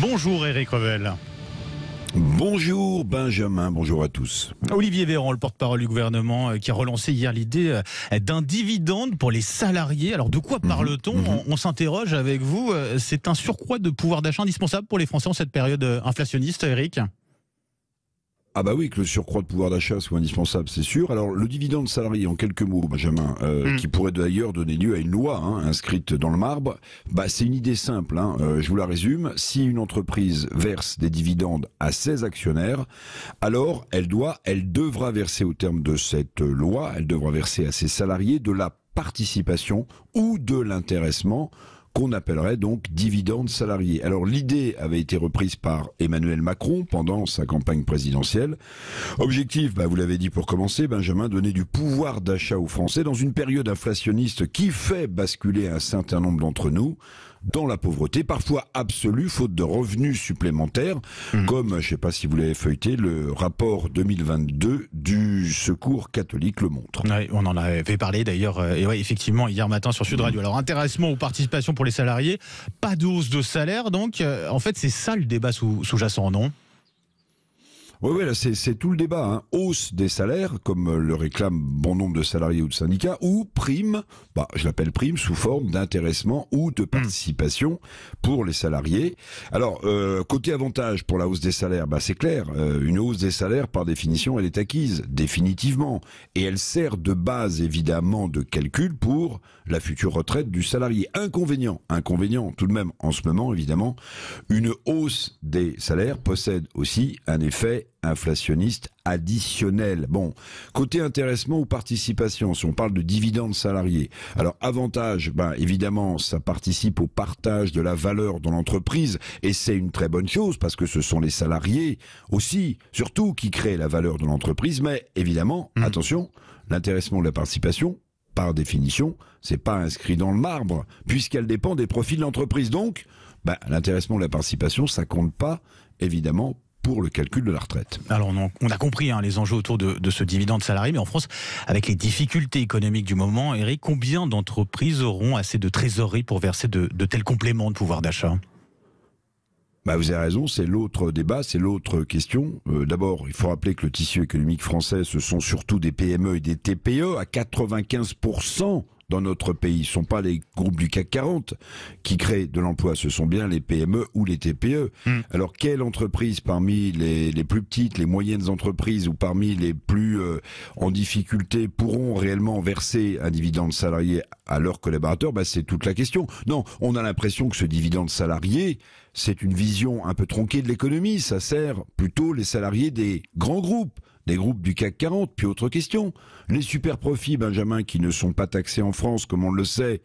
Bonjour Éric Revel. Bonjour Benjamin, bonjour à tous. Olivier Véran, le porte-parole du gouvernement, qui a relancé hier l'idée d'un dividende pour les salariés. Alors de quoi parle-t-on ? On s'interroge avec vous. C'est un surcroît de pouvoir d'achat indispensable pour les Français en cette période inflationniste, Éric ? Ah bah oui, que le surcroît de pouvoir d'achat soit indispensable, c'est sûr. Alors le dividende salarié, en quelques mots, Benjamin, qui pourrait d'ailleurs donner lieu à une loi inscrite dans le marbre, c'est une idée simple. Je vous la résume. Si une entreprise verse des dividendes à ses actionnaires, alors elle devra verser au terme de cette loi, elle devra verser à ses salariés de la participation ou de l'intéressement qu'on appellerait donc dividende salarié. Alors l'idée avait été reprise par Emmanuel Macron pendant sa campagne présidentielle. Objectif, vous l'avez dit pour commencer, Benjamin, donner du pouvoir d'achat aux Français dans une période inflationniste qui fait basculer un certain nombre d'entre nous dans la pauvreté, parfois absolue, faute de revenus supplémentaires, comme, je ne sais pas si vous l'avez feuilleté, le rapport 2022 du Secours catholique le montre. Oui, on en avait parlé d'ailleurs, et ouais, effectivement, hier matin sur Sud Radio. Alors, intéressement ou participation pour les salariés, pas de hausse de salaire, donc en fait, c'est ça le débat sous-jacent, non ? Oui, là, c'est tout le débat. Hausse des salaires, comme le réclament bon nombre de salariés ou de syndicats, ou prime, je l'appelle prime, sous forme d'intéressement ou de participation pour les salariés. Alors, côté avantage pour la hausse des salaires, c'est clair, une hausse des salaires, par définition, elle est acquise, définitivement. Et elle sert de base, évidemment, de calcul pour la future retraite du salarié. Inconvénient, tout de même, en ce moment, évidemment, une hausse des salaires possède aussi un effet inflationniste additionnel. Bon, côté intéressement ou participation, si on parle de dividendes salariés, alors avantage, évidemment, ça participe au partage de la valeur dans l'entreprise, et c'est une très bonne chose, parce que ce sont les salariés aussi, surtout, qui créent la valeur de l'entreprise, mais évidemment, attention, l'intéressement ou la participation, par définition, c'est pas inscrit dans le marbre, puisqu'elle dépend des profits de l'entreprise. Donc, l'intéressement ou la participation, ça compte pas, évidemment, pour le calcul de la retraite. Alors on a compris les enjeux autour de ce dividende salarié, mais en France, avec les difficultés économiques du moment, Eric, combien d'entreprises auront assez de trésorerie pour verser de tels compléments de pouvoir d'achat ? Vous avez raison, c'est l'autre débat, c'est l'autre question. D'abord, il faut rappeler que le tissu économique français, ce sont surtout des PME et des TPE, à 95%. Dans notre pays, ce ne sont pas les groupes du CAC 40 qui créent de l'emploi, ce sont bien les PME ou les TPE. Alors, quelle entreprise parmi les plus petites, les moyennes entreprises ou parmi les plus en difficulté pourront réellement verser un dividende salarié à leurs collaborateurs ? C'est toute la question. Non, on a l'impression que ce dividende salarié, c'est une vision un peu tronquée de l'économie. Ça sert plutôt les salariés des grands groupes, des groupes du CAC 40. Puis autre question, les super profits, Benjamin, qui ne sont pas taxés en France, comme on le sait,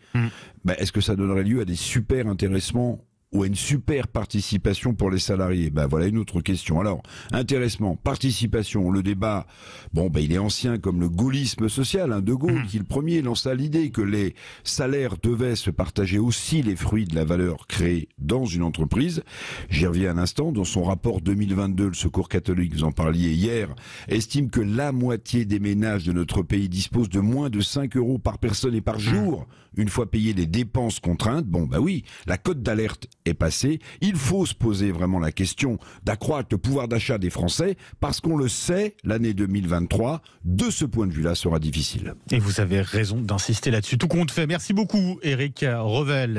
est-ce que ça donnerait lieu à des super intéressements ou à une super participation pour les salariés ? Voilà une autre question. Alors, intéressement, participation, le débat, il est ancien comme le gaullisme social, De Gaulle, qui le premier lança l'idée que les salaires devaient se partager aussi les fruits de la valeur créée dans une entreprise. J'y reviens un instant. Dans son rapport 2022, le Secours catholique, vous en parliez hier, estime que la moitié des ménages de notre pays disposent de moins de 5 euros par personne et par jour, une fois payées les dépenses contraintes. Oui, la cote d'alerte est passée. Il faut se poser vraiment la question d'accroître le pouvoir d'achat des Français, parce qu'on le sait, l'année 2023, de ce point de vue-là, sera difficile. Et vous avez raison d'insister là-dessus. Tout compte fait. Merci beaucoup, Éric Revel.